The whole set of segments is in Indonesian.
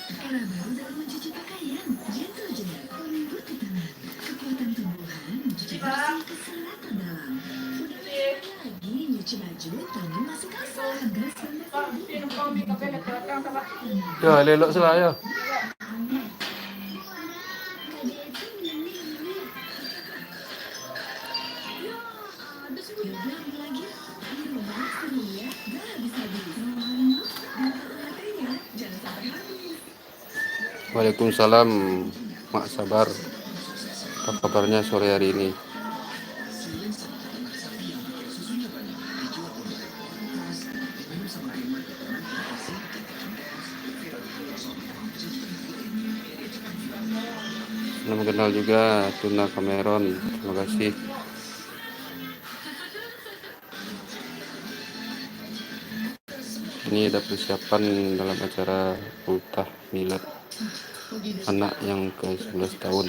Era baru dalam mencuci pakaian. Gentle Gel, lembut di tangan. Kekuatan tumbuhan mencuci bersih ke serat terdalam. Udah lagi nyuci baju, tangan masih basah. Harga 19.000. Ya, lelok selaya. Waalaikumsalam, Mak Sabar. Apa kabarnya sore hari ini? Salam kenal juga Tuna Cameron. Terima kasih. Ini ada persiapan dalam acara ultah milad anak yang ke-11 tahun.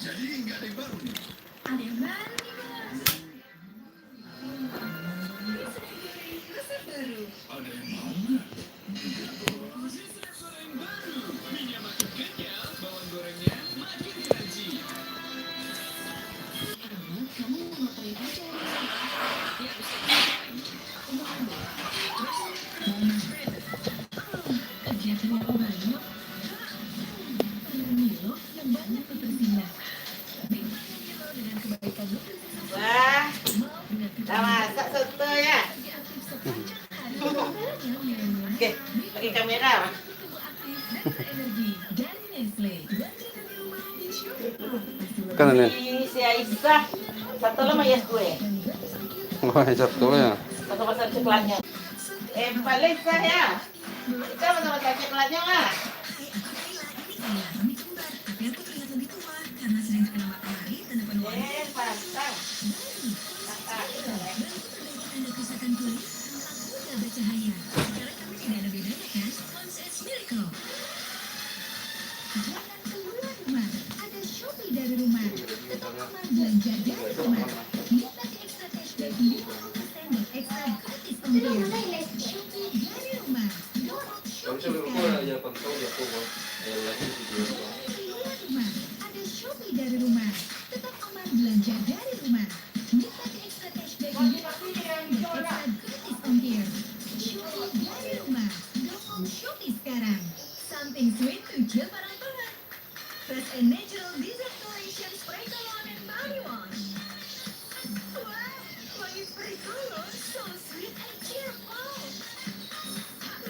Jadi nggak ada yang baru nih. Ada yang baru nih, Mas. Resep baru. Ada yang mau nggak? Resep yang baru. Minyak makin kenyal, bawang gorengnya makin crunchy. Kamu mau ngapain aja? Ya, bisa. Kegiatannya apa banyak? Milo yang banyak nutrisinya. Wah, dah masak soto ya. Oke, pakai kamera. Kan ini. Ini si Aisyah. Satu lama ya gue. Wah, satu ya. Satu masak coklatnya. Balik saya. Kita sama-sama coklatnya lah. Pantang. Bercahaya. Sekarang kami tidak ada bedanya kan? Concept Miracle. Jangan keluar rumah. Ada Shopee dari rumah. Tetap aman belanja dari rumah. Lihat lagi extra cashback 50% dan extra gratis ongkir. Shopee dari rumah. Dorong Shopee sekarang. Keluar rumah. Ada Shopee dari rumah. Tetap aman belanja dari rumah. Lihat lagi extra cashback 50% dan extra gratis ongkir. Shopee dari rumah. Dorong Shopee sekarang. Something sweet to chill bareng-bareng. Fresh and natural dessert collection spray cologne and body wash. Wah, wangi spray cologne so sweet and cheerful.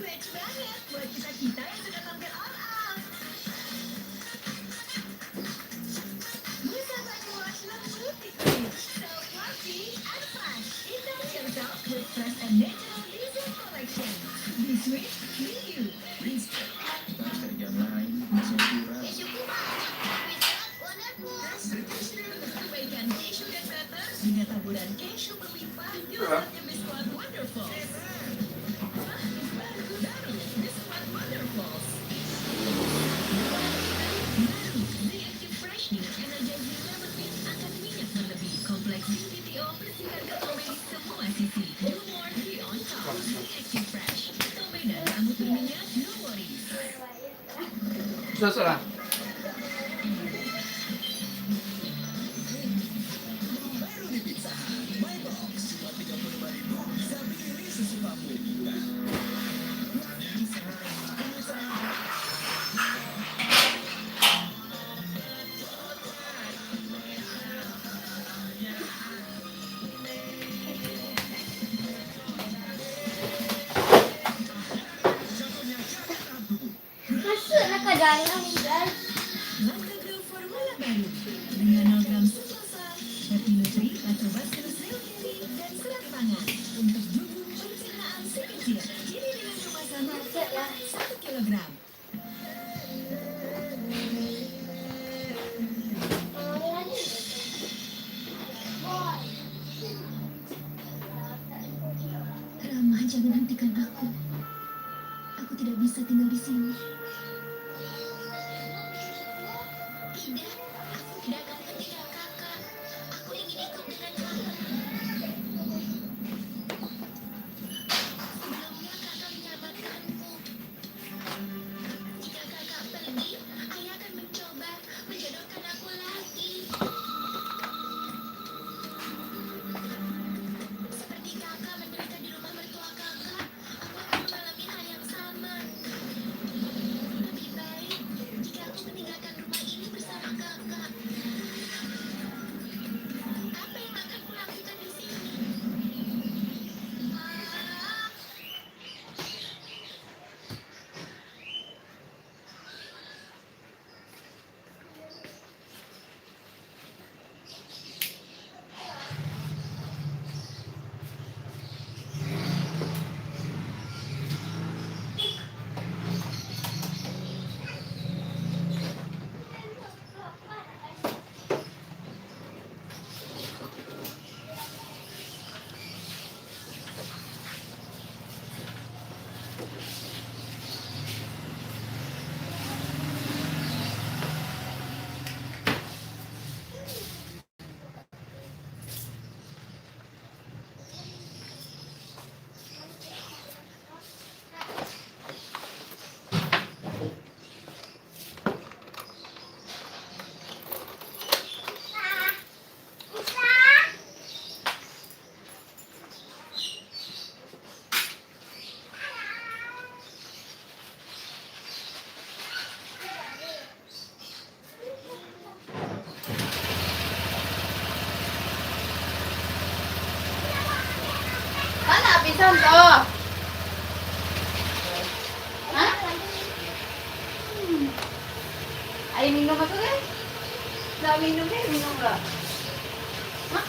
Match banget buat kita-kita yang sudah tampil all out. Bisa body wash lembut di kulit. So fluffy and flash. Indulge yourself with fresh and natural dessert collection. Be sweet, be you. Kebaikan keju dan butter dengan taburan keju berlimpah di dalamnya biskuit Wonderful. Baru biskuit Wonderful. Baru The Active Freshening Energizing Lemon Mint angkat minyak berlebih. Kompleks BTO bersihkan ketombe di semua sisi. Do more, be on top. The Active Fresh. Ketombe dan rambut berminyak, no worries. Sudah. Langkah Grow formula baru dengan 0 gram sukrose, Happy Nutri, Lactobacillus reuteri, dan serat pangan untuk tubuh pencernaan si kecil. Ini dengan kemasan 1 kilogram. Rama, jangan hentikan aku. Aku tidak bisa tinggal di sini. tidak, aku tidak akan meninggal kakak. Aku ingin ikut dengan kakak. Sebelumnya kakak menyelamatkanmu. Jika kakak pergi, ayah akan mencoba menjodohkan aku lagi. Seperti kakak menderita di rumah mertua kakak, aku akan mengalami hal yang sama. Lebih baik jika aku meninggalkan rumah ini bersama kakak. Apa yang akan kulakukan di sini? Ah, Mana pisang tuh? Hah? Ayo minum apa tuh kan? Nggak minum deh, minum nggak? Hah?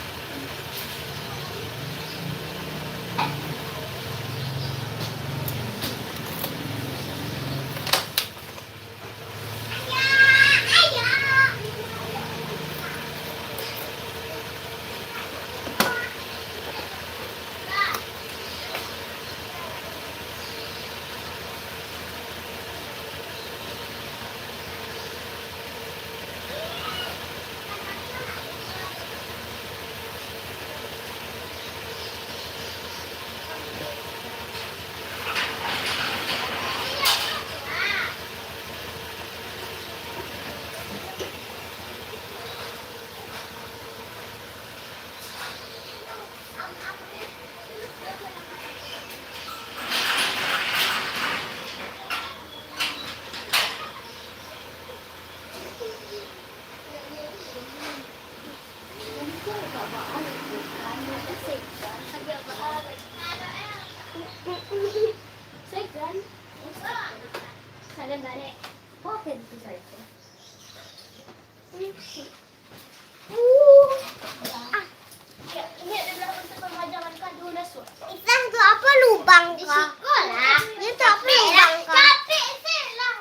Itu apa lubang di sekolah? Itu apa lubang capek selang.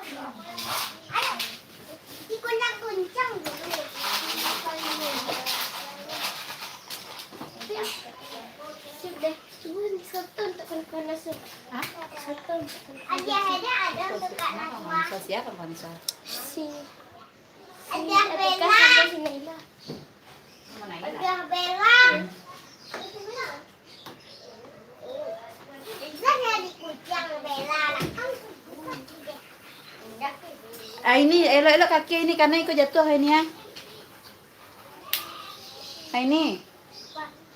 Ayo, dikuncang-kuncang dulu. Sudah, coba satu untuk kawan-kawan Nasur. Satu untuk kawan-kawan. Ada untuk Kak Najwa. Siapa Vanessa? Si Ada Bella. Mana Ada Bella. Bisa jadi kucing Bella. Ini elok-elok kaki ini karena ikut jatuh ini ya. Ini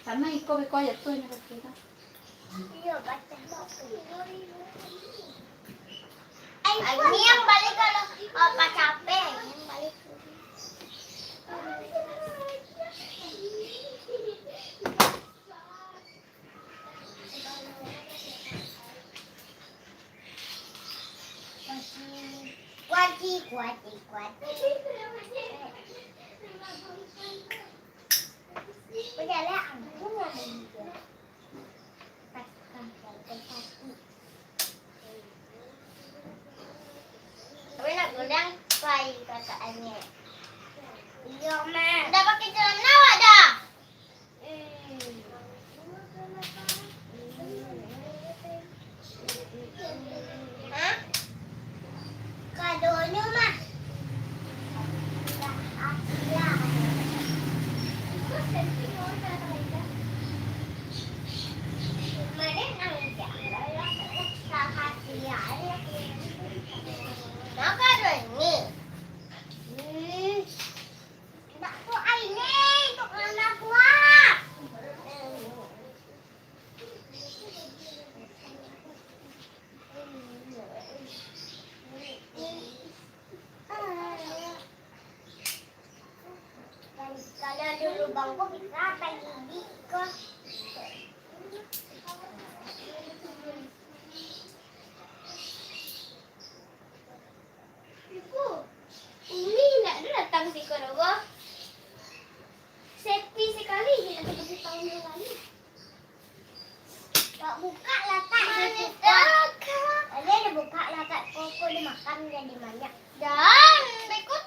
karena ikut jatuh ini kaki. Iya, baca. Ini yang balik kalau apa capek, yang balik. Kuati. Udah lah, aku nggak mau. Tapi nak godang baik kataannya. Iya, Mak. Udah pakai celana awak dah? Hah? Kadonya, Mak. ada lubang kok bisa tadi ke. Ibu, ini tidak ada datang sih Korogo. Sepi sekali tidak seperti tahun yang lalu. Pak buka latak dibuka. Ada buka latak koko dimakan jadi banyak. Dan berikut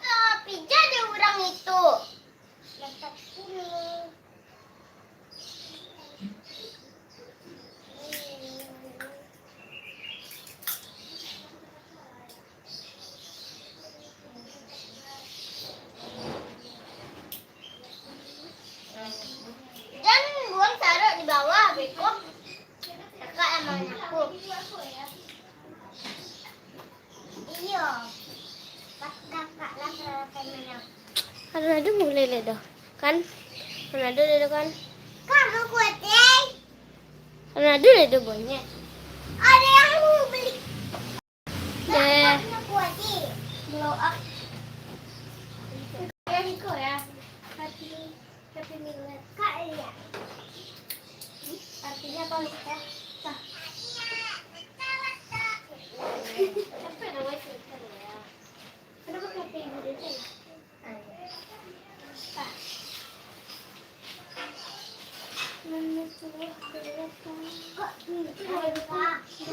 pijat ada orang itu. Latak dulu. Dan buang taruh di bawah berikut. Kakak emang aku. Iya. Pas kakak lah kayak Ronaldo mulai ledo kan? Ronaldo ledo kan? kamu kuatin. Ronaldo ledo banyak. Ada yang mau beli. Deh. Kamu kuatin. Blow up. Ya Niko ya. Happy Millet. Kak lihat. Artinya apa ya? Tah. Apa namanya Twitter ya? Kenapa Happy Millet ya? Tah. Kok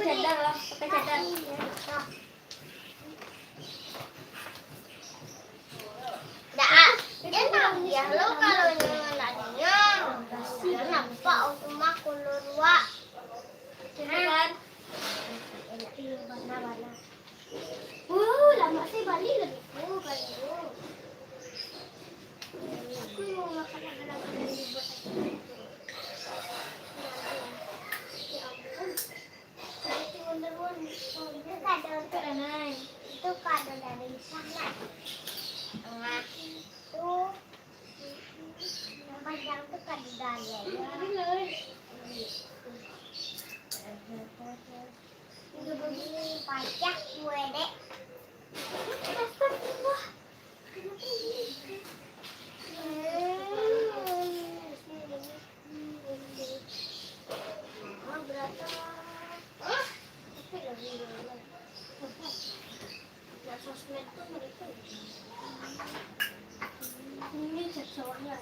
Cadar lah, pakai cadar. Dah, dia tahu ya lo kalau nanya dia nampak rumah keluar. Kan? Mana-mana. Lama sih Bali lebih. Bali. Aku mau makan makanan yang dibuat ya ampun. Itu Wonder Woman. Itu kado Anai. itu kado dari sana. Nah, itu yang panjang itu kado dari ya. Itu begini pajak gue dek. Ini sesuatu.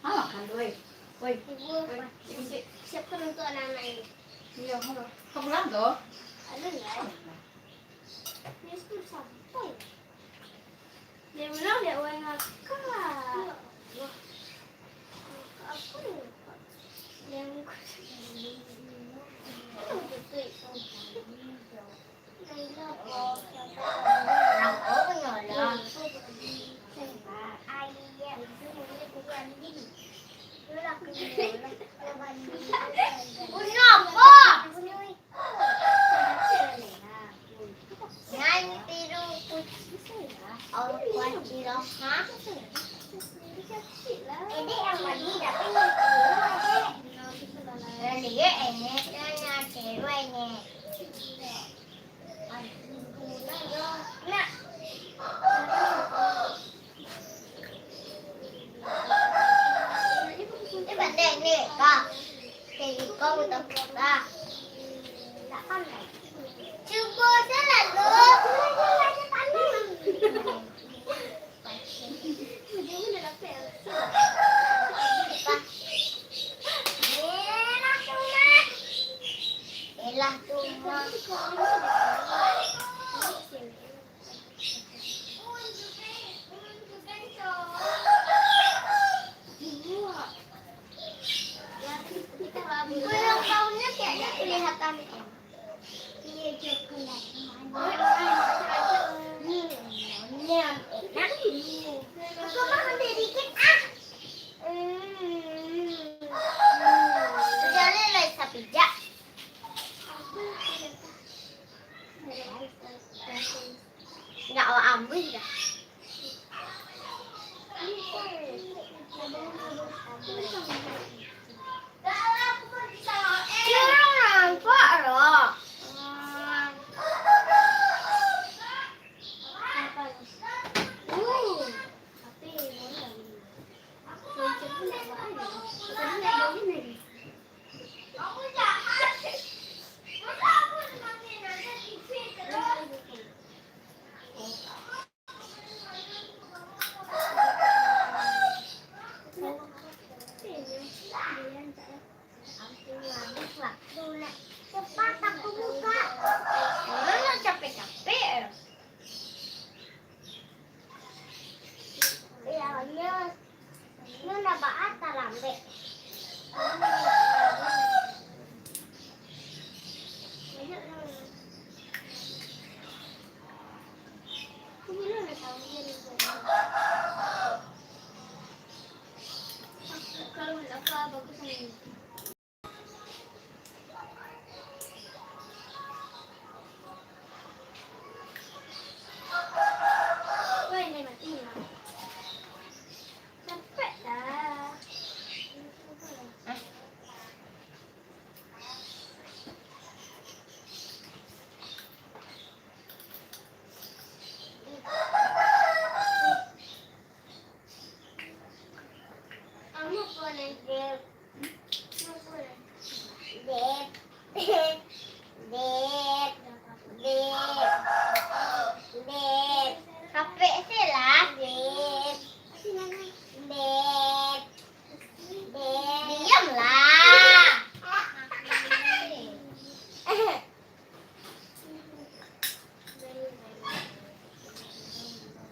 Makan woi. Woi. Siapkan untuk anak-anak ini. Iya, kamu lang do? Ada nggak? Ini sudah sampai. Dia bilang dia uang kakak. Apa nih? Yang Ini yang mandi tapi dia enaknya cewek nih. Nah, ini bandai nih kak. Kayak kau udah kita. Tak pandai. Coba salah loh. Elah cuma. Ulang tahunnya Aku jahat. Masa aku nanti TV terus? Cepat aku buka. Mana capek-capek. Ya, ini udah bahasa lambe. Kalau apa bagus ini. Wah, ini mati lah. Capek dah. Kamu boleh dep. Kamu boleh. Dep. Dep. Dep. Dep. Capek sih lah. Dep. Dep. Dep. Diamlah.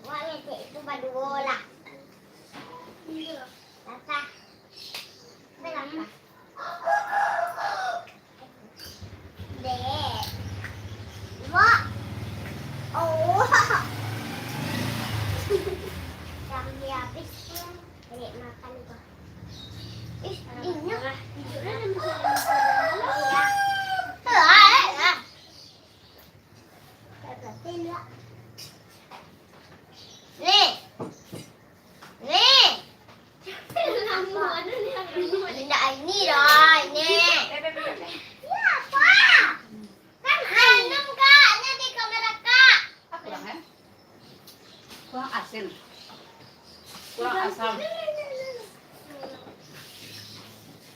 Wah, itu badu bola. Rasa. Berapa? Dek. Wah. Oh. Sampai habis. Dek makan itu. Ih, ini. Tidurnya ada masalah. Ya. Berarti enggak. Nih. Nih. Benda ini dah, ini. Ya, apa? Kan hanum kak, ini di kamera kak. Apa dong ya? Kurang asin. Kurang asam.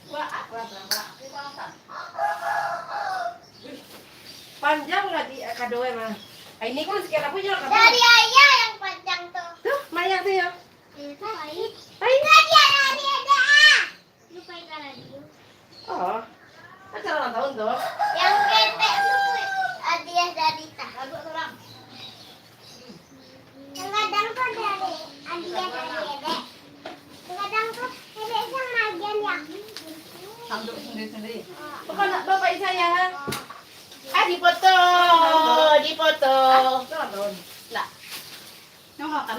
Kurang asam. Panjang nggak di kado mah? Ini kan sekian apa aja kado? Dari ayah yang panjang tuh. Tuh, mayang tuh ya. Itu baik. Baik. Dari ada. Lupa ikan radio. Oh, acara ulang tahun tuh. Yang ketek tuh hadiah dari tah. Lagu orang. Kadang tuh dari hadiah dari Edek. Kadang tuh Edek sama Agen ya. Sambil sendiri-sendiri. Oh. Pokoknya bapak saya. Ah, dipoto. Ulang tahun. Lah.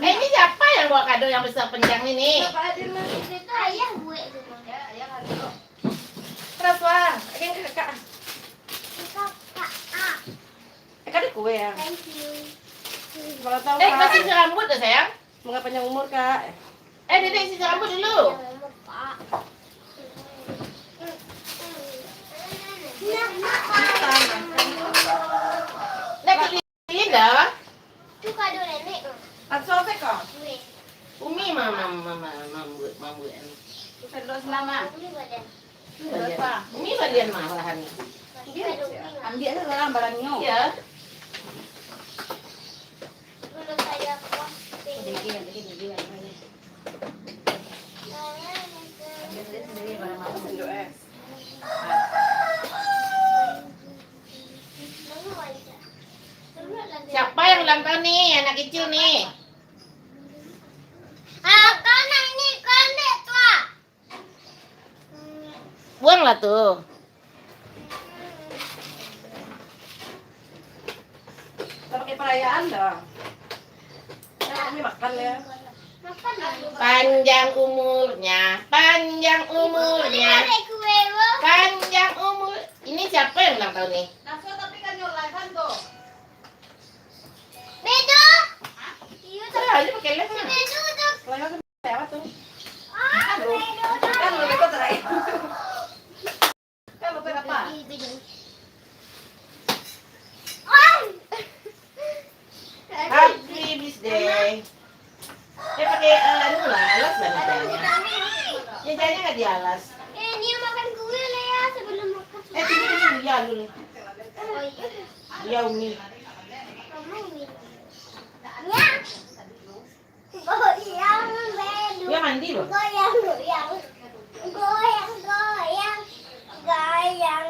Ini siapa yang bawa kado yang besar panjang ini? Bapak Adil lah. Itu ayah gue itu. Ya, ayah kado. Terus wah, ini kakak. Itu kak A. Kado kue ya. Thank you. Kalau tahu kak. Kasih sisir rambut ya sayang. Semoga panjang umur kak. Dedek sisir rambut dulu. Jangan lupa. Nek kalian dah. Itu kado nenek. Asal kok. Gue. Umi mama. Terus lama. Ini badan. Umi bagian malahan. Kado ini. Ambil aja orang barangnya. Iya. Belum saya kuah. Siapa yang ulang tahun nih? Anak kecil nih. Karena ini kandek tua. Buanglah tuh. Pakai perayaan dong. Ini makan ya. Makan dulu. Panjang umurnya. Panjang Kue lo. Panjang umur. Ini siapa yang ulang tahun nih? Tapi kan nyolaikan tuh. Bedo. Iya tuh. Saya aja pakai les mah. Bedo tuh. Lewat tuh. Lewat tuh. Bedo tuh. Kan lu ikut terakhir. Kan lu apa? Happy birthday. Dia pakai anu lah, alas lah namanya. Ya Mejanya nggak di alas. Dia makan kue lah ya sebelum makan. Ini dia dulu. Oh iya. Dia Umi. Kamu minum. Ya. Goyang bedu. Dia mandi loh. Goyang goyang. Goyang goyang. Goyang.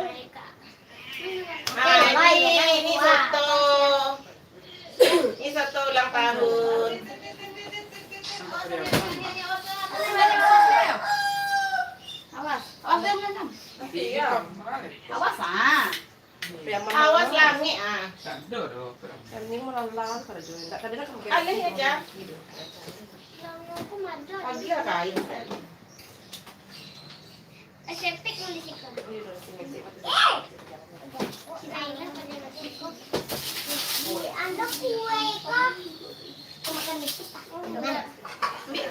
Nah, ini soto. Ini soto ulang tahun. Awas, awas ah. Awas langi ah. Alih aja. Aku madu. Pagi lah kain. Aseptik mau disikat. Anda kue kok? Aku makan dikit. Aku makan dikit.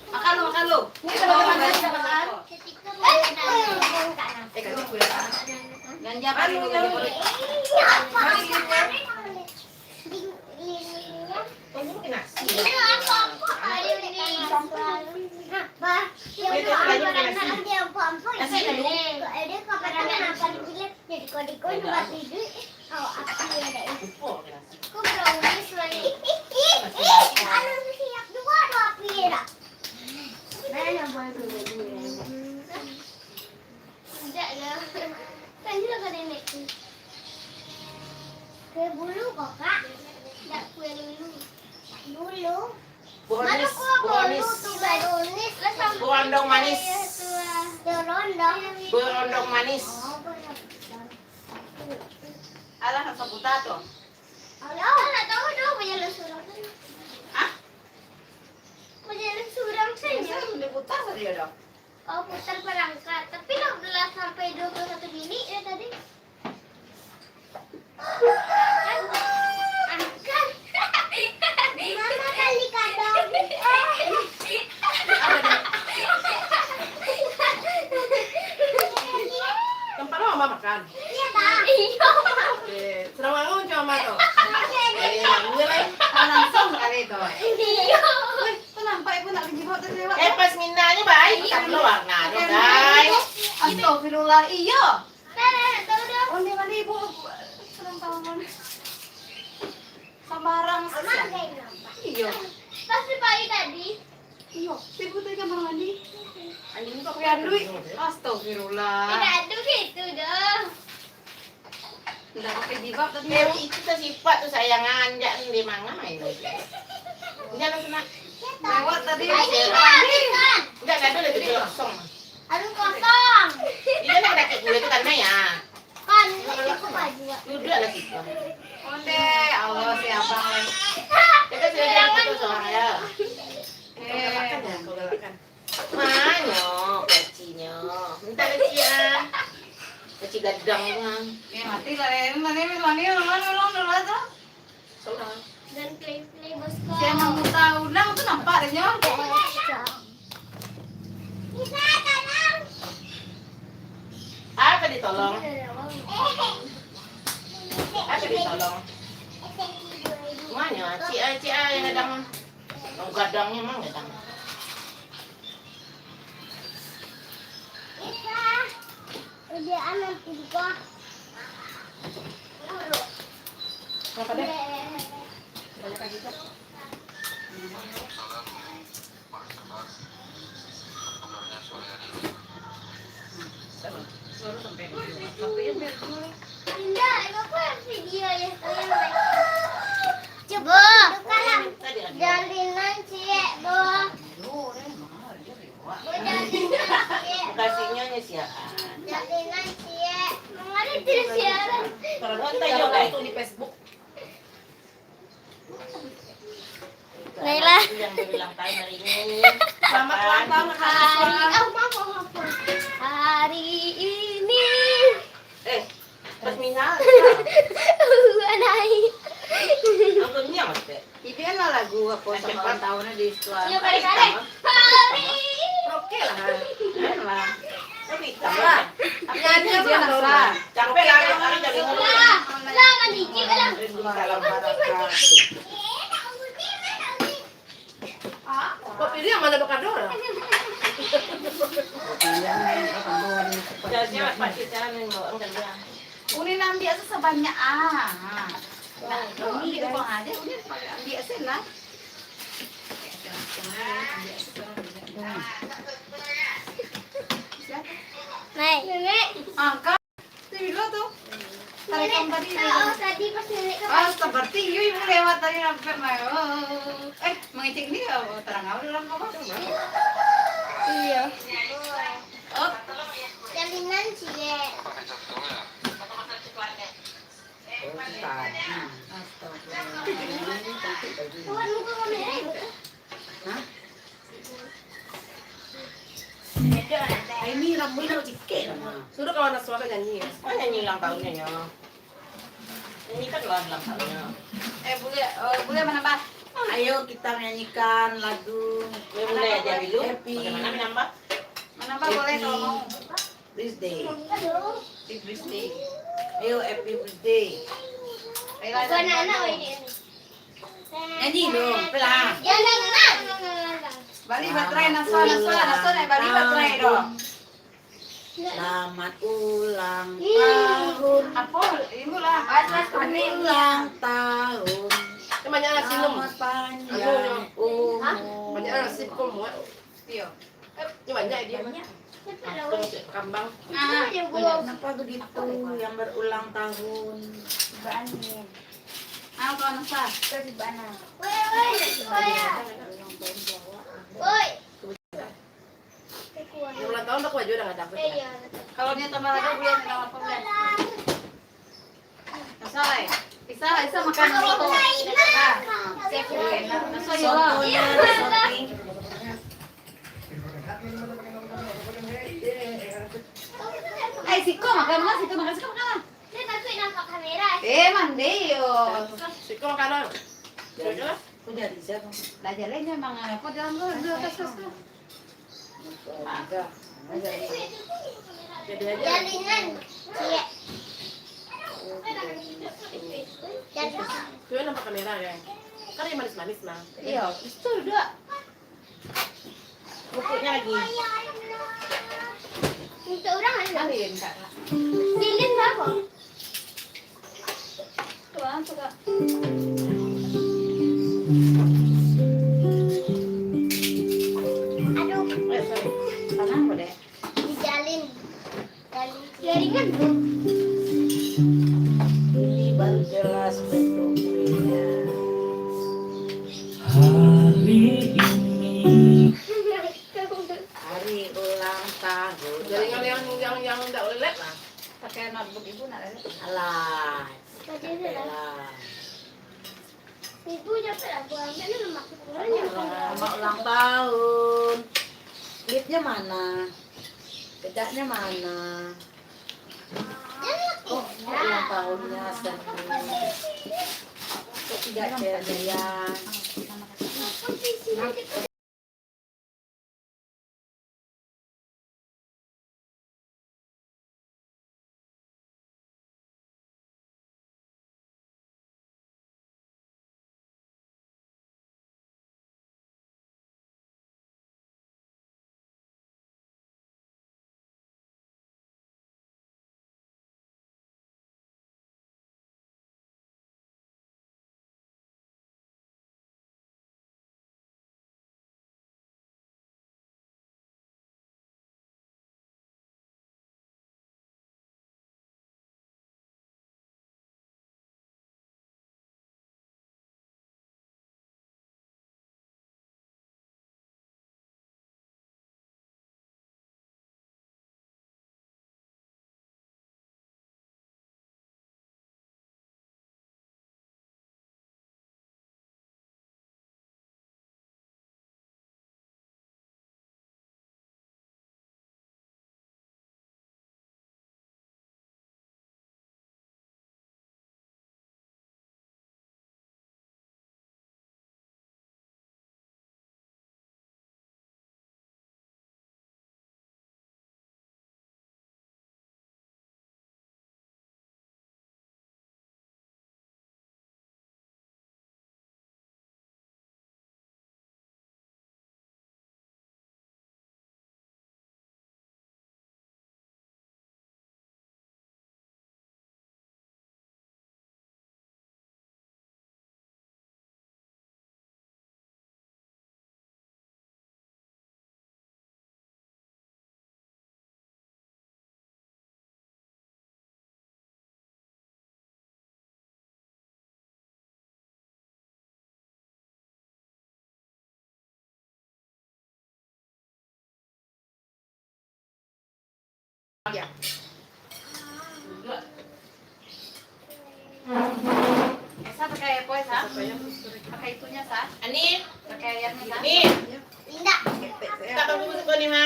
Makan lu. Ini Ganja kali lu. Kue bulu kok kak? Tidak kue lulu. Dulu. Bonis, Bonis. bonis. Berondong manis. Berondong. Berondong manis. Alah, apa potato? Nggak tahu dong berjalan surang. Hah? Berjalan surang saja. Udah putar saja dong. Oh putar perangkat. Tapi 16 sampai 21 Juni ya tadi. Angkat. Mama kali kadang. Tempat lo mama makan. Iya tak? Iya. Serang bangun cuma tuh. Langsung kali itu. Iya. Pas mindanya baik, tak perlu warna tuh guys. Astagfirullah, iya. Tahu dong. Onde mana ibu serang tangan. Sambarang Mama sih. kayak nampak. Iya. Pasti pagi tadi. Iya, ibu tuh kamar mandi. Anjing kok Kuyan duit. Astagfirullah. Tidak ada gitu dong. Udah pakai jilbab tadi. itu tuh sifat tuh sayangan, jangan di mana main lagi. Jangan senang. Lewat tadi. Ini kan. Enggak ada lagi kosong. Aduh kosong. Ini ada kek gue itu kan ya. Kan ini aku baju. Duduk ada kita. Onde, Allah siapa leh. Kita sudah ada foto soalnya ya. Eh, Manyo, kecinya. Minta keci ya. Keci gadang kan. mati lah mani tuh. Soalnya. Dan play bosku. Saya mau tahu, nang tuh nampak deh nyong. Bisa tolong. Apa ditolong? Apa ditolong? Manyo, cia yang gadang. Yang gadangnya emang gadang. Bisa. Udah anak tiga. Apa deh? Tidak, aku video ya kalian. Coba. Jalinan cie, Bo. Bo jalinan cie. Kasihnya siapa? Jalinan cie. Mengalir tidak siaran. Kalau nonton juga di Facebook. Laila. Yang bilang tahun hari ini. Selamat ulang tahun Maaf. Hari ini. Pas minal. Naik. Nontonnya mas deh. Itu kan lah lagu aku sama ulang tahunnya di setelah. Yuk kali-kali. Hari. Oke lah. Kan lah. Tapi hitam. Nyanyi dia Nora. Capek lah, kami jadi ngomong. Lah, lah kan dicik lah. Dalam barat. Ini yang mana kado lah? Jadi apa kita mau enggak dia? Unin ang biasa sa banya Uni ko nga din, unin ang biasa lah. Nenek. Angka. Tibi lo tuh. Tarik ang tadi. Oh, tadi pas nenek ke Seperti yung lewat tadi hampir na. Mengicik nih, terang awal lang ako. Iya. Oh, Jalinan sih ya. Tuhan muka kamera itu. ay may ramboy na chicken. Sudah kalau anak suara nyanyi. Oh, nyanyi ulang tahunnya ya. Ini kan ulang tahunnya. Boleh menambah? Ayo kita nyanyikan lagu Ya boleh aja dulu. Happy Bagaimana menambah? Menambah boleh kalau mau. birthday. Aduh. Big birthday. Ayo happy birthday. Aku anak-anak ini. Nyanyi dong, pelan. Jalinan. Bali baterai nasona bali baterai dong. Selamat ulang tahun. Apa? Ibu lah. Ulang tahun. Banyak anak sinum. Selamat panjang umur. Banyak anak sip kamu. Iya. Ini banyak dia. Kambang. Kenapa begitu yang berulang tahun? Ano to ano sa? Woi. Ulang tahun aku aja udah nggak dapet. Iya. Kalau dia tambah lagi bulan enggak apa bulan. Masalah ya? Isa makan soto. Chef bulan. Nasa yo. Sotonya disoting. Ay, siko makan mas, siko makan makan. Dia tapi nampak kamera. Mandi yo. Siko makanan. Sudah. Kok jadi siapa? Belajar lainnya emang apa dalam terus. Ada. Jadi aja. Jalinan. Iya. Tuh nampak kamera ya. Kan yang manis-manis mah. Iya, itu udah. Pupuknya lagi. Untuk orang ada. Alin kak. Lilin berapa? Tuan suka. Aduh, Tanah apa deh? dijalin. Jaringan bro. Ini baru jelas bentuknya. Hari ulang tahun. Jaringan yang enggak boleh led lah. Pakai notebook ibu nak ada. Alah. Bajunya lah. Alah. Ibu dapat aku ambil ini maksud orangnya. Selamat ulang tahun. Lipnya mana? Bedaknya mana? Oh, ulang tahunnya seni. Kok tidak jadian? Esa pakai apa Esa? Pakai itunya Sa? Ani, Pakai ayamnya Sa? ni. Tidak. Tak tahu buku ni ha.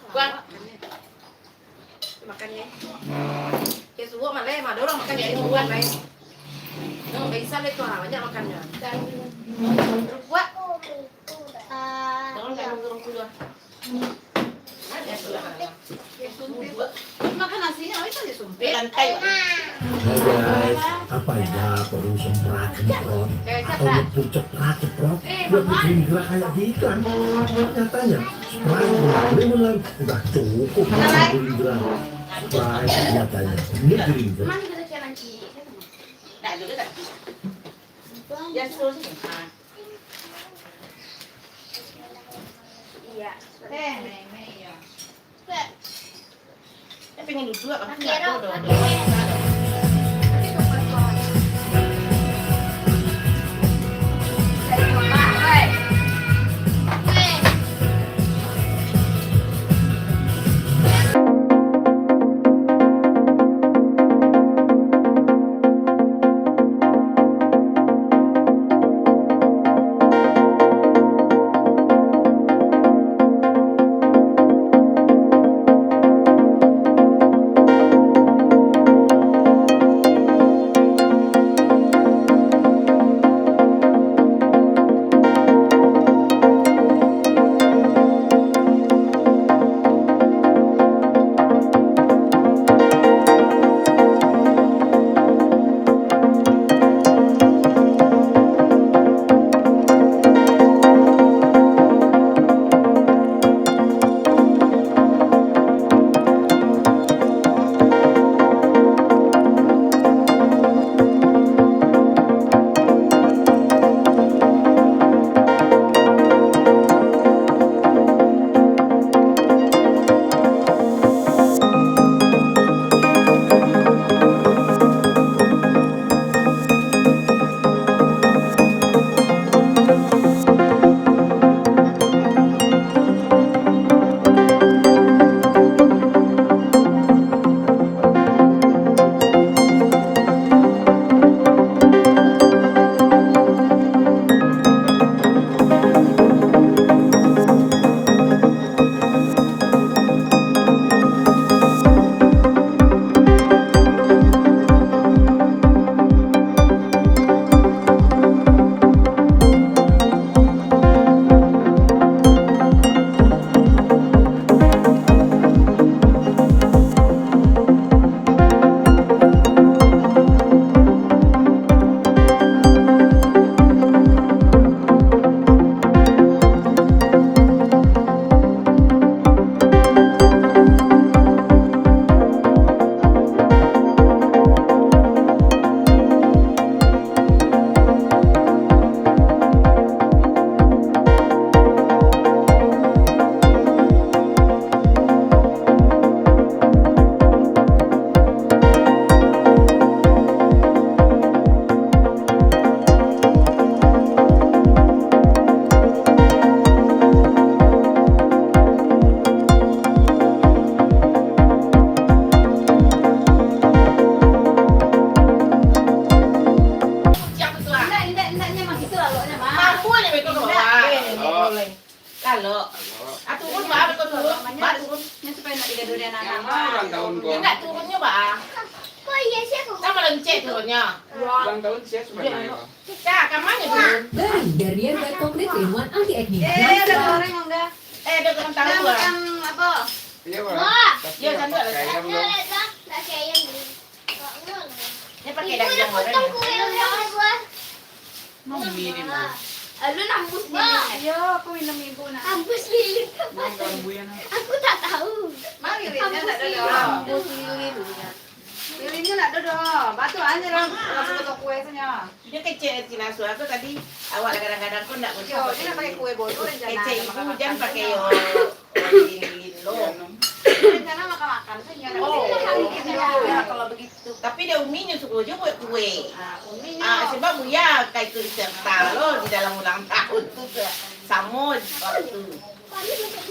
Kuat. Makannya. Ya subuh malah mah dorong makan ya buat baik. No, bisa itu banyak makannya. Buat. Tolong kamu turun dulu. Ya sudah. Makan nasinya bisa disumpit. Lantai. Hai guys, apa ya perlu semprot semprot atau pucuk ceprot buat bikin gerak kayak gitu kan? Nyatanya Sprite benar udah cukup gerindra. Sprite nyatanya ini gerindra. Mana kita jalan sih? Tak dulu tak. Ya suruh. Iya. Ya. Saya pengen duduk apa? Kira. Kalau turun bah, betul turun, bah turun. Ini supaya nak tiga durian anak. Ulang tahun gua. Enggak turunnya bah, Kok iya sih aku? sama lencet turunnya. Ulang tahun saya sebenarnya. Cak, kamarnya turun. Baru Barrier by Complete in-1 anti-acne. Ada goreng enggak? Ada orang tahu Kita gua. makan apa? Iya, Wah. Pak. Tapi Iya, nggak santai lah. pakai ayam Nggak dong. ada, nggak kayak ayam dulu. Nggak nol. Dia pakai Ibu udah daging potong goreng. kue udah gua. Mau minum mah. Lu nambus Wah. nih. Ayo, aku minum ibu nak. Kampus lilin. Aku tak tahu. Mari lilinnya nak dodol. Lilinnya nak dodol. Batu aja dong. Langsung ke kue saja. Dia kecil Cina suara tuh tadi awak kadang-kadang pun enggak Yo, dia nak pakai kue bolu rencana. kecil ibu jangan pakai yo. Lilin lo. Rencana makan-makan saja. Oh. Ya, kalau begitu. Tapi dia uminya suka juga buat kue. Uminya. Sebab Buya kayak tulis serta lo di dalam ulang tahun tuh samud waktu.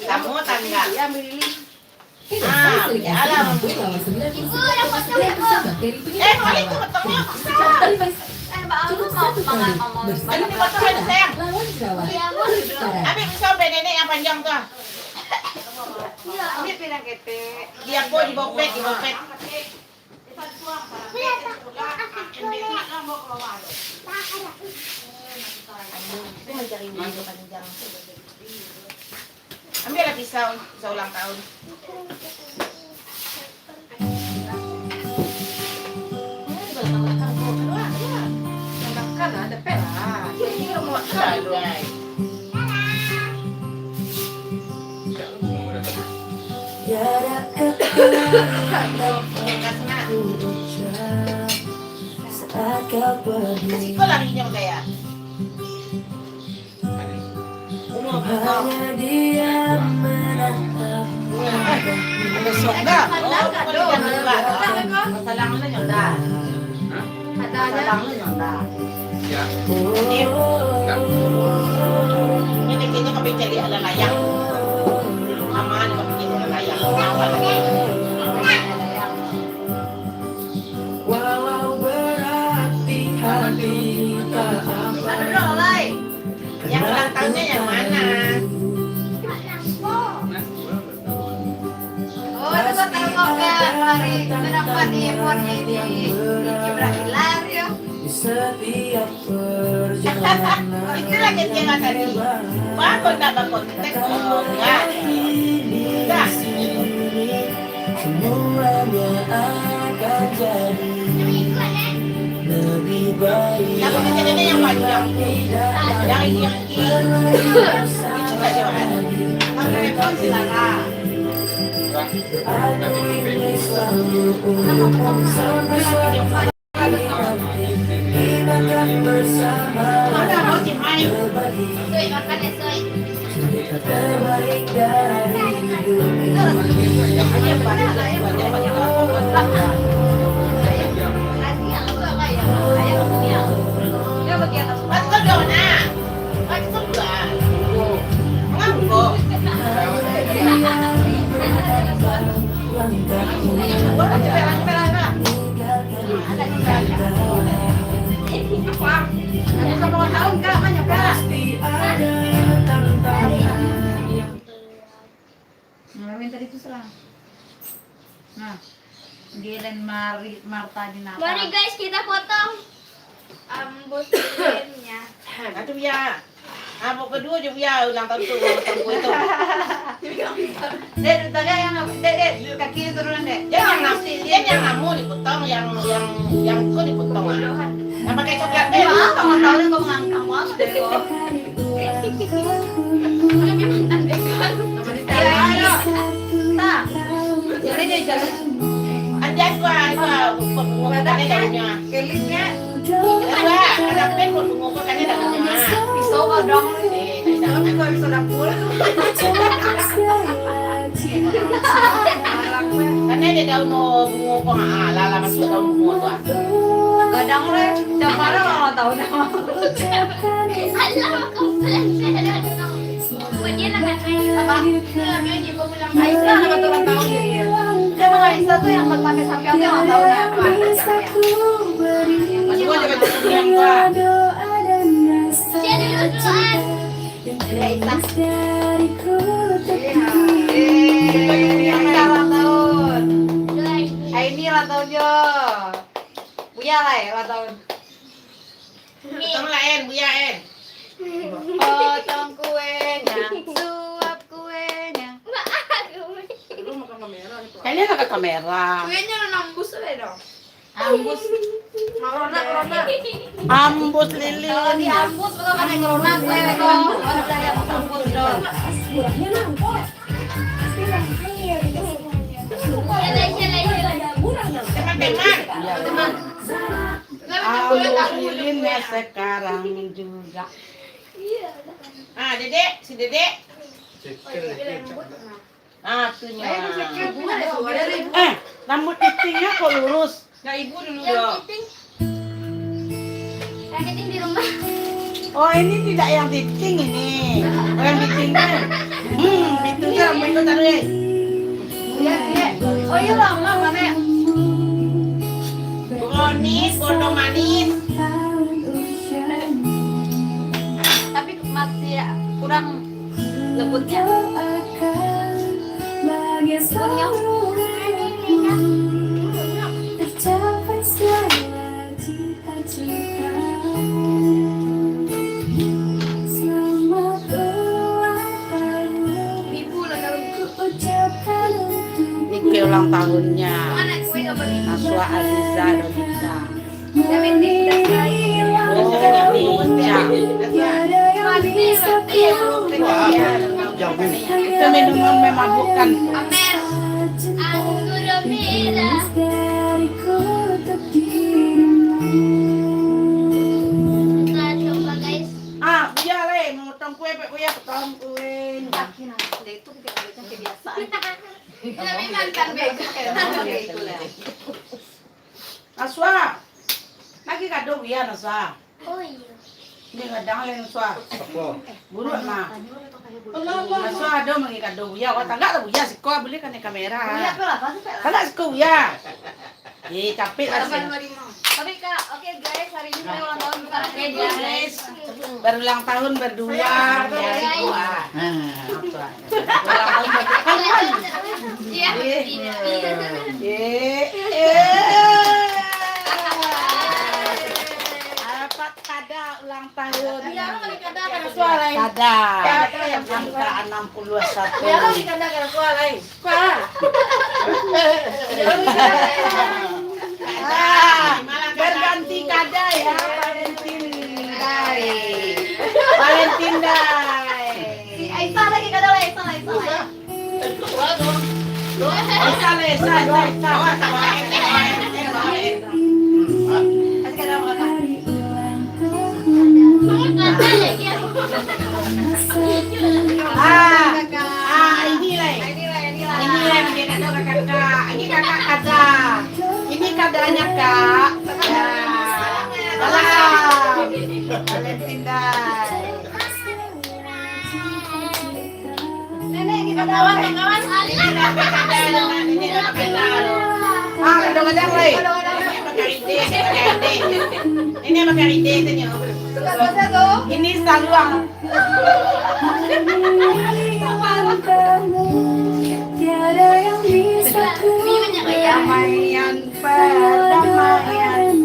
Samud tanggal. Ya, ambil lilin. Edo Ah, Sunsilk ya Acid alam. mampu melawan 90% Ibu, dapat bakteri Balik penyebab tuh ketemu. Setiap kali Faiz Mbak Alu cuma mau satu kali bersama Ini foto aja, sayang. lawan jerawat. Iya, Bu. Sekarang Abi bisa sampai nenek yang panjang tuh. Ini pinang kete. Dia kok di bopet, di bopet. Ambil lah pisau, pisau ulang tahun. Makan ada pera. Ini kalau mau makan. Kasih kau lagi yang kayak. Ada soda. Oh, kau lihat juga. Masalah mana yang dah? Masalah mana yang dah? Ini kayaknya kau cari ala layang. Aman kau cari ala layang. Awal. Walau berat di hati tak apa. Yang ulang tahunnya yang mana? Oh, itu kan tengok ke hari mendapat efortnya di Ibrahim ya. Di setiap perjalanan Itulah kecil tadi. Bangun tak bangun? Oh, enggak. Enggak. semuanya akan jadi lebih baik. Yang kecil yang panjang. Yang ini. Coba jalan. Telepon silakan. Aku ingin selalu untuk sampai suatu nanti kita akan bersama Mana mau dimain? berbagi Soy, makan ya, Soy. cerita terbaik dari hidup ini. Ayo balik lagi. Dia bagian apa? Betul dong, nak. Betul lah. Mengapa? Minta itu serang. Nah, Gilen Marta di Natal. Mari guys, kita potong ambus lilinnya. Aduh ya. Apa kedua je ya ulang tahun tu sampo itu. Dek, tadi yang dek kaki turunan dek. Dia yang namu dipotong, yang kau dipotong ah. Yang pakai coklat deh. Kamu tahu kau mengangkang banget deh. Tak. Jadi dia jalan. Ada gua pengukurannya dalamnya. Kelitnya Ada pen pengukurannya dalamnya. pisau kodong. Tapi kau bisa dapur. Karena ada daun bunga lala masuk daun bunga tu. Kadang le, jam mana mama tahu nama. Alam aku pelan-pelan. Dia nak main. Apa? Dia juga pulang. Aisyah apa tuh tahu dia. Dia memang Aisyah tuh yang pakai sapi apa yang tahu apa. Masih gua juga yang gua. Dia ada duluan. Yang ulang tahun. Duluan. Ini ulang tahun Jo. Buya lah ya ulang tahun. Potong lain, buya en. Potong kuenya, suap kuenya. Lu makan kamera nih. Kayaknya ada kamera. Kuenya nembus aja dong. Ambus, Corona. ambus Kalau lilin. diambus betul kan corona kue dong. Ada yang ambus dong. Teman-teman. Ambus lilinnya sekarang juga. Ah, Dedek, si Dedek. Ah, tunya. Rambut pitingnya kok lurus? Nah, ibu dulu dong. Raketing di rumah. Oh, ini tidak yang titing ini. Oh, yang titingnya. Itu kan rambut taruh. Ya Oh iya lama mana ya? Manis, bodoh manis. Tapi masih ya, kurang lembutnya. Lembutnya. Ibu lah kalau Ini kue ulang tahunnya. mana kue gak beli? Naswa Aziza Dolita. Tapi ini Itu minuman memabukkan. Amer. Nah, coba guys. Ah, Buya le, memotong kue, Pak Buya potong kue. Itu kebiasaan. Tapi makan bego kayak itu lah. Naswa, lagi kado Buya Naswa. Oh iya. Ini kadang le Naswa. Buruk mah. Naswa ada mengi kado Buya. Wah tanggak lah Buya sih kau beli kan kamera. Iya, apa sih, Pak? Tanggak sih kau Buya. Capek lah sih. Tapi Kak, oke guys, hari ini saya ulang tahun bukan Oke guys, baru ulang tahun berdua. Ya, dua. Ulang tahun berdua. Iya. Apa kada ulang tahun? Iya, kali kada Kada suara. Kada. yang Angka 61. Ya kali kada kada suara. Berganti kada ya, Valentine Day. Valentine Day. Si Aisyah lagi kada lah, Aisyah. Aisyah. Masih kada makan. Ini lah dia kado kakak. Ini kakak kada. Ini kadanya kak. Ya. Salam. Valentine Day. Nenek kita kawan. Kadang-kadang lagi. Ini apa karite itu? Suka tuh. Ini saluang. Perdamaian, perdamaian.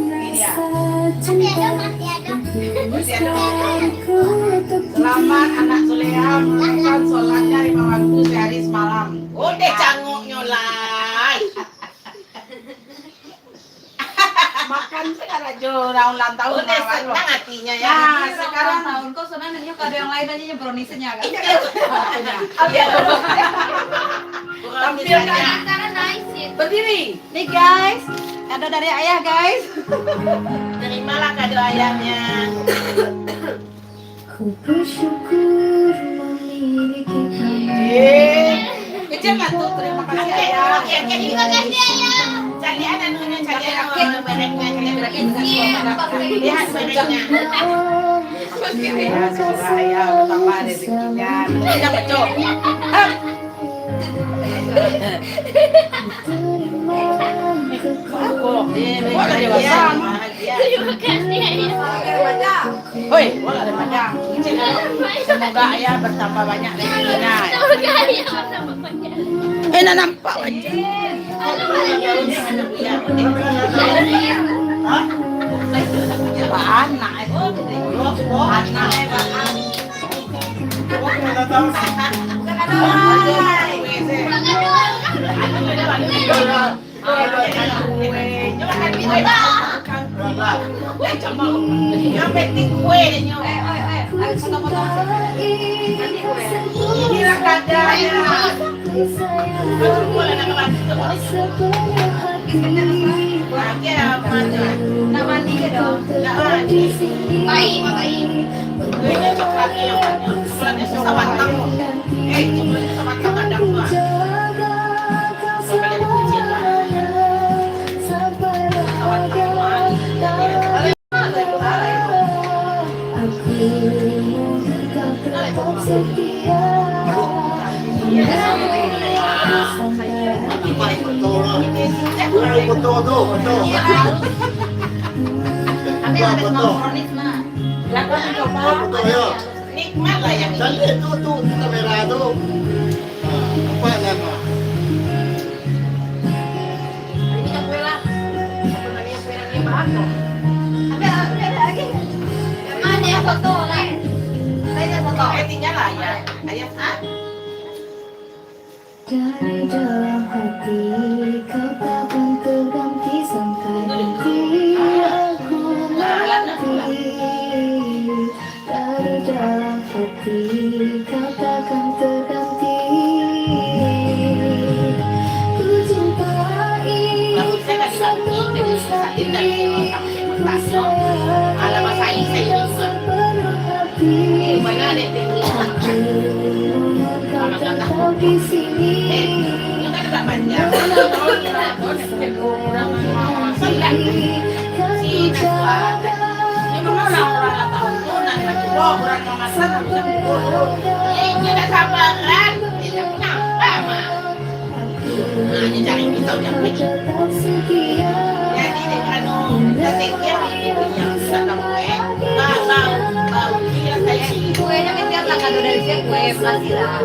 Ini dia. Masih ada. Selamat anak Soleha melakukan sholatnya 5 waktu sehari semalam. Udah canguknya lah. Makan sekarang jo ulang tahun. Udah senang hatinya ya. Nah, sekarang tahun kau sebenarnya kado yang lain aja browniesnya kan. tampilkan. Antara nice ya. Berdiri. Nih guys, kado dari ayah guys. Terimalah kado ayahnya. Kecil nggak tuh? Terima kasih ayah. Terima kasih ayah. Cari anak nunya, cari anak bereknya, cari bereknya. Lihat bereknya. Ya, semoga ayah bertambah rezekinya. Tidak betul. Terima kasih ayah. Hoi, wala remaja. Semoga ayah bertambah banyak rezekinya. Semoga ayah bertambah banyak. Nampak aja. Anak yang penting kue deh. Inilah kadanya. Betul tuh, betul. Tapi sampai semua kronis mah. Lakukan coba. Betul ya. Nikmat lah yang Dan ini. itu tuh kamera tuh. Apa nama? Ini yang kue lah. Apa yang kue yang bahan kok? Ada lagi. Yang mana yang foto lah? Saya foto. Tinggal lah ya. Ayah, Dari dalam hati kau takkan terganti sampai nanti aku mati. Dari dalam hati kau takkan terganti. Ku cintai seluruh hati. Alam masa ini saya juga. Sepenuh hati. Mana ada Aku kau tetap di sini. Kita tidak panjang. Ini mana orang tahu pun nak jual orang memasak bisa dulu. Ini dah sabaran. Ini kenapa mah? Ini cari pisau yang baik. Jadi dengan kita sekir itu yang sedang kue. Bau dia saya sih. Kuenya minta lah kado dari saya kue pelasiran.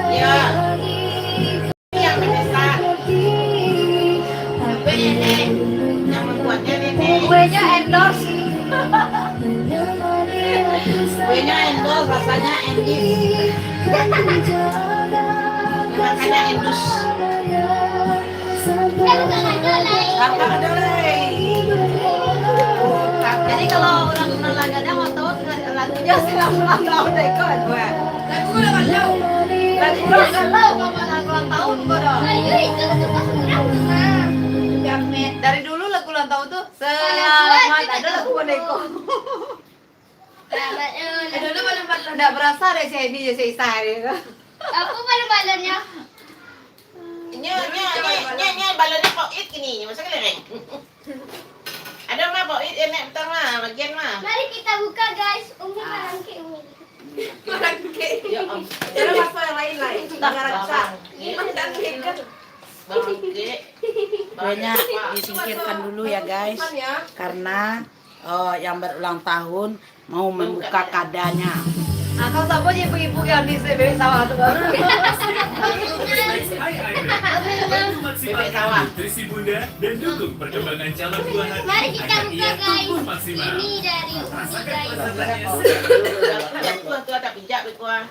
Ya. Ini yang mendesak. Kue nenek. Yang membuatnya nenek. Kuenya endorse. Kuenya endol rasanya endis. Makanya endus. Kakak ada lagi. Jadi kalau orang nelayannya mau tahu lagunya silang ulang tahun deh kok gue. Lagu udah kan tahu. Lagu udah kan tahu kapan lagu ulang tahun gue dong. Dari dulu lagu ulang tahun tuh selamat ada lagu boneko. Dulu paling udah berasa deh si ini si Isa ini. Aku malu-malunya. Nya balonnya kok it gini, masa kelereng. Ada mah kok it enak bentar mah, bagian mah. Mari kita buka guys. Umi barangke Umi. Ya om. Jangan masuk yang lain-lain. Nggak rasa. Ini dan kan. Bangke. Kuenya disingkirkan dulu ya guys, karena yang berulang tahun mau membuka kadanya. Akang sabo ibu-ibu yang di sini sawah tuh baru. Bebek sawah. Nutrisi bunda dan dukung perkembangan calon buah hati Mari kita agar buka ia guys. tumbuh maksimal. Ini dari Umi Rasakan guys. lezatnya Pijak tu ada pijak berkuah.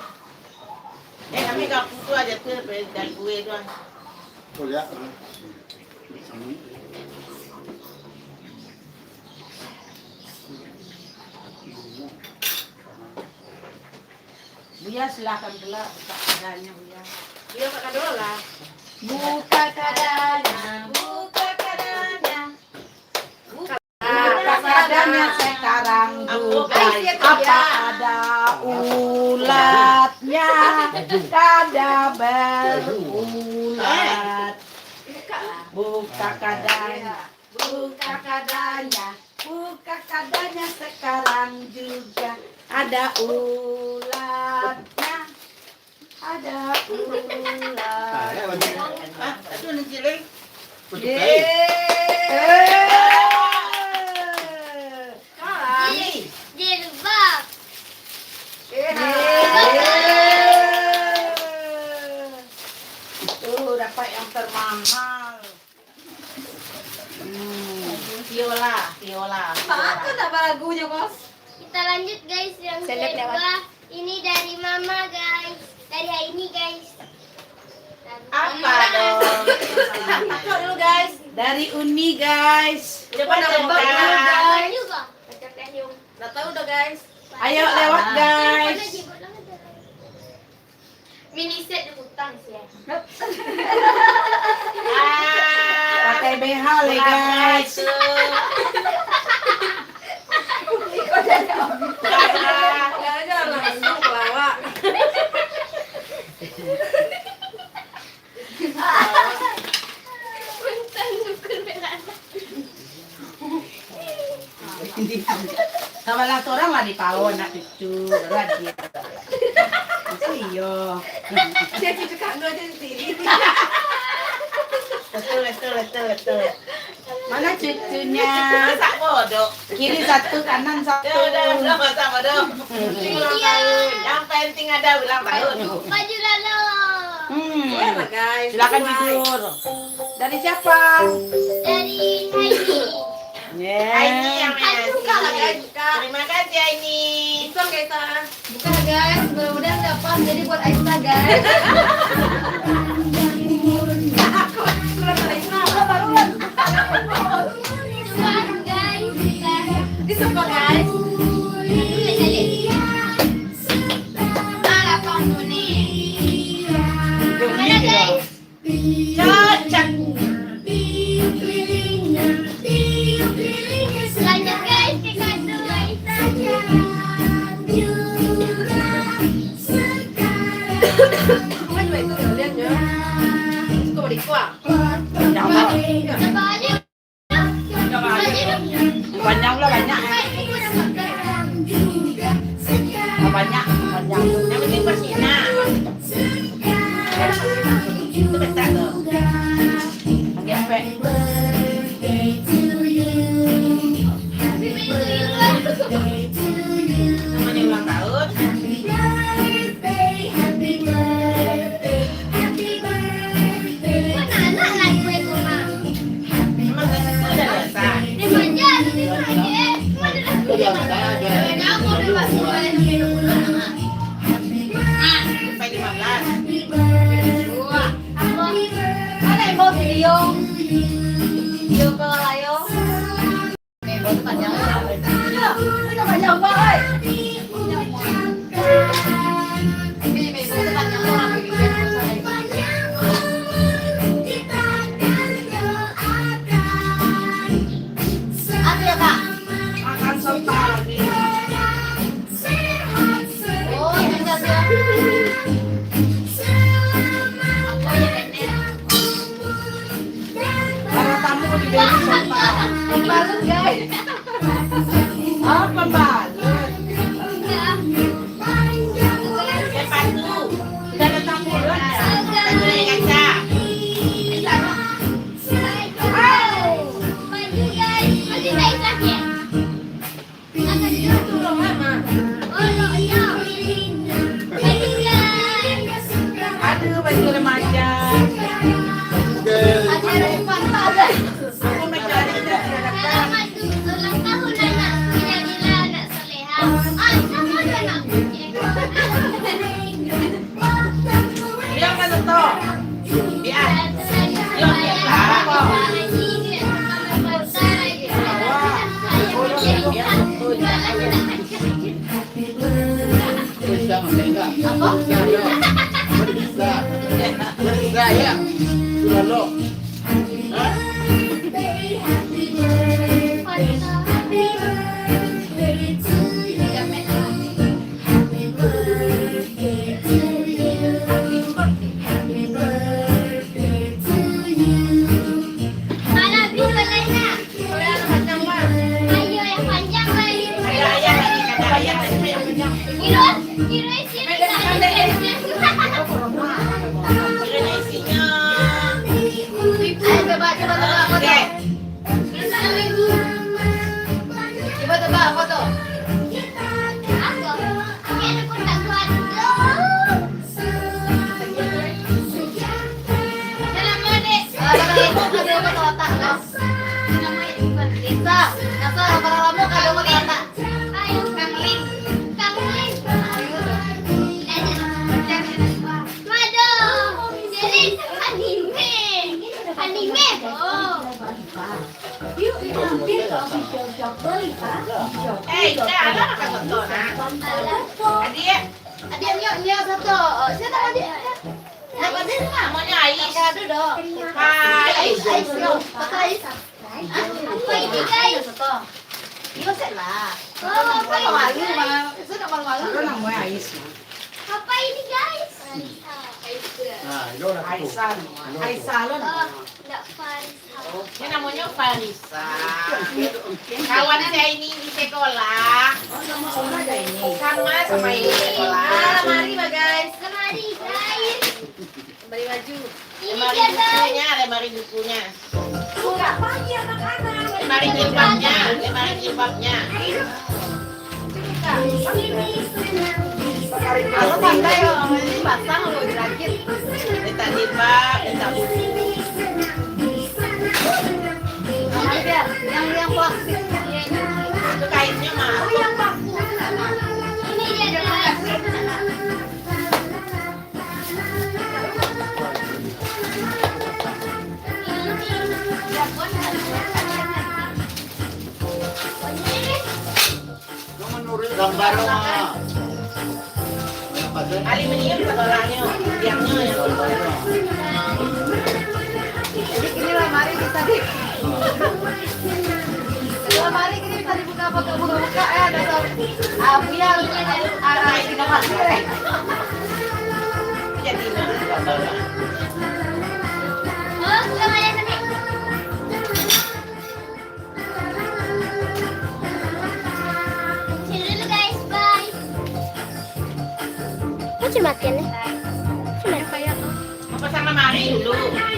Kami kapu tu aja tu dari kue tu. Oh ya. Buya silakan pula buka kadanya Buya. Dia pakai dulu lah. Buka kadanya, buka kadanya. Buka kadanya sekarang juga. Apa ada ulatnya? Kada berulat. Buka kadanya, buka kadanya, buka kadanya sekarang juga. Ada ulatnya, ada ulat. Aduh nanti lagi. Jilbab. Tuh dapat yang termahal. Viola. Aku tak apa lagunya bos. Kita lanjut guys yang Seleb kedua. Ini dari Mama guys. Dari Aini guys. Apa dong? Aku dulu guys. Dari Uni guys. Udah pada Udah buka. Ada juga. Nggak tahu udah guys. Ayo lewat guys. Mini set hutang sih ya. Pakai BH le guys. Jangan langsung pelawak. Punten dukun belanda. Sama lah orang lah di pawon nak cucu lagi. Iya. Jadi cekak dua jadi sini. Betul. Mana cucunya? Tak bodoh. Kiri satu, kanan satu. Udah, masa bodoh. Ulang tahun. Yang penting ada ulang tahun. Baju lalu. Ya lah guys. Silakan jujur. Dari siapa? Dari Heidi. Aini yang Aini suka lah, ngasih. guys, suka. Terima kasih Aini. Bisa kita buka guys, mudah-mudahan dapat jadi buat Aisyah guys. Suara guys. Disuka guys. Mana guys? Cocok. Lanjut guys ke kado Kan juga itu lihat ya. Itu mau dikuak. Jangan. Coba aja. Coba aja. Banyak lah banyak. Banyak. Yang penting bersinar. Itu bentar tuh. Pakai apa? Namanya ulang tahun. Mana anak lagi gue rumah? Emang dari situ udah biasa. Di mana? Di mana? Mana? Aku udah masuk balik ke dulu. Sampai 15. Dua. Aku. Mana yang mau video? Video ke layo. Memang panjang. Ya, kita panjang banget. Ini memang panjang banget. Apa ya kak? Makan soto lagi. Oh, panjang ya. Apa ya nenek? Para tamu diberi soto. Bagus guys. Apa balut? Sepatu. Udah ada tamburan ya. Tamburan kaca. Maju guys. Masih tak ikhlas ya? Akan dulu. Oh, ya. Maju guys. Aduh, baju remaja. Acara Fanta guys. Aku mencari tidak Selamat ulang tahun anak. Jadilah anak soleha. Sama anak. Biar kan soto. Biar. Gaya. Lalu. Mana bisanya? Ayo yang panjang lagi. Kira sini. Ayo coba foto. Coba tebak foto. Aku. Ini pun tak kuat. Dalam mode. Kado foto otak guys. Namanya bukan Bisa. Asal lama-lama kado foto otak. Ayo Kang Lin. Kang Lin. Mado. Jadi anime. Anime. Oh. Udah ada makan soto nah. Adik. Adik nyok foto. Siapa adik? Apa sih namanya Ais? Kado dong. Hai. Ais dong. Foto Ais. Apa ini guys? Foto. Iya set lah. Oh, apa Apa malu ini? mah? Sudah malu-malu. Itu namanya Ais. Apa ini guys? Aisan. Aisan lo. Oh, enggak Faris. Ini namanya Farisa. Kawan saya ini di sekolah. Sama ini di sekolah. Mari guys. Sama lemari bukunya. Buka pagi anak-anak. Lemari jilbabnya. Kalau pandai orang ini pasang lo dirakit. Minta jilbab, minta buku. Biar yang plastik. Itu kainnya mah. Oh yang baku. Ini dia ada. Gambar mah. Aluminium orangnya, biangnya yang gambarnya. Jadi ini lemari bisa di. Lemari ini bisa dibuka buka ada abu yang ada di kamar. Jadi gambarnya. Oh, gambarnya tadi. Sini dulu guys, bye. Kok cuma matiin ya? Cuma kayak Mau pasang lemari dulu.